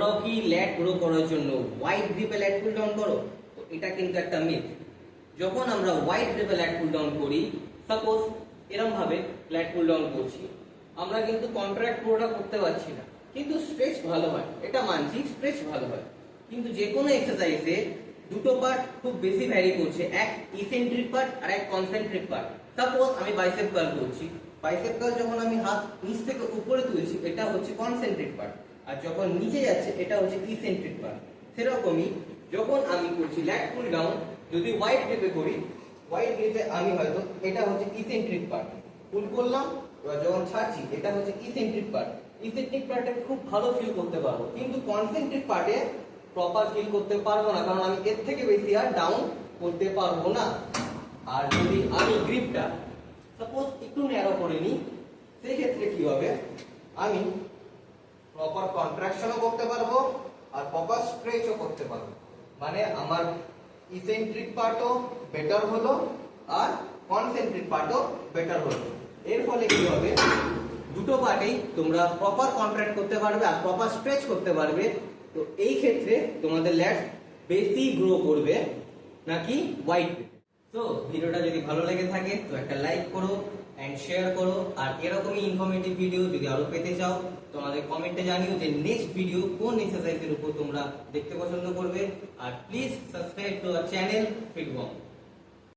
তোমরাও কি ল্যাট গ্রো করার জন্য ওয়াইড গ্রিপে ল্যাট পুল ডাউন করো? তো এটা কিন্তু একটা মিথ। যখন আমরা ওয়াইড গ্রিপে ল্যাট পুল ডাউন করি, সাপোজ এরকম ভাবে ল্যাট পুল ডাউন করছি, আমরা কিন্তু কন্ট্রাক্ট পুরোটা করতে পারছি না, কিন্তু স্ট্রেচ ভালো হয়, এটা মানছি, স্ট্রেচ ভালো হয়। কিন্তু যে কোনো এক্সারসাইজে দুটো পার্ট খুব বেশি ভ্যারি করছে, এক ইসেন্ট্রিক পার্ট আর এক কনসেন্ট্রিক পার্ট। সাপোজ আমি বাইসেপ কার্ল করছি, বাইসেপ কার্ল যখন আমি হাত নিচ থেকে উপরে তুলছি, এটা হচ্ছে কনসেন্ট্রিক পার্ট, আর যখন নিচে যাচ্ছে এটা হচ্ছে ইসেন্ট্রিক পার্ট। সেরকমই যখন আমি করছি ল্যাট পুল ডাউন, যদি ওয়াইড গ্রিপে করি, ওয়াইড গ্রিপে আমি হয়তো এটা হচ্ছে ইসেন্ট্রিক পার্ট, পুল করলাম, এবার যখন ছাড়ছি এটা হচ্ছে ইসেন্ট্রিক পার্ট। ইসেন্ট্রিক পার্টে খুব ভালো ফিল করতে পারবো, কিন্তু কনসেন্ট্রিক পার্টে প্রপার ফিল করতে পারবো না, কারণ আমি এর থেকে বেশি আর ডাউন করতে পারবো না। আর যদি আমি গ্রিপটা সাপোজ একটু ন্যারো করে নিই, সেই ক্ষেত্রে কি হবে, আমি প্রপার কন্ট্রাকশনও করতে পারবো আর প্রপার স্ট্রেচও করতে পারবো। মানে আমার ইসেন্ট্রিক পার্টও বেটার হলো আর কনসেন্ট্রিক পার্টও বেটার হলো। এর ফলে কি হবে, দুটো পার্টেই তোমরা প্রপার কন্ট্রাক্ট করতে পারবে আর প্রপার স্ট্রেচ করতে পারবে। তো এই ক্ষেত্রে তোমাদের ল্যাটস বেশি গ্রো করবে নাকি ওয়াইড। তো ভিডিওটা যদি ভালো লেগে থাকে তো একটা লাইক করো এন্ড শেয়ার করো, আর এরকমই ইনফরমেটিভ ভিডিও যদি আরো পেতে চাও তোমাদের কমেন্টে জানিও যে নেক্সট ভিডিও কোন এক্সারসাইজের উপর তোমরা দেখতে পছন্দ করবে। আর please subscribe to our channel ফিটবম।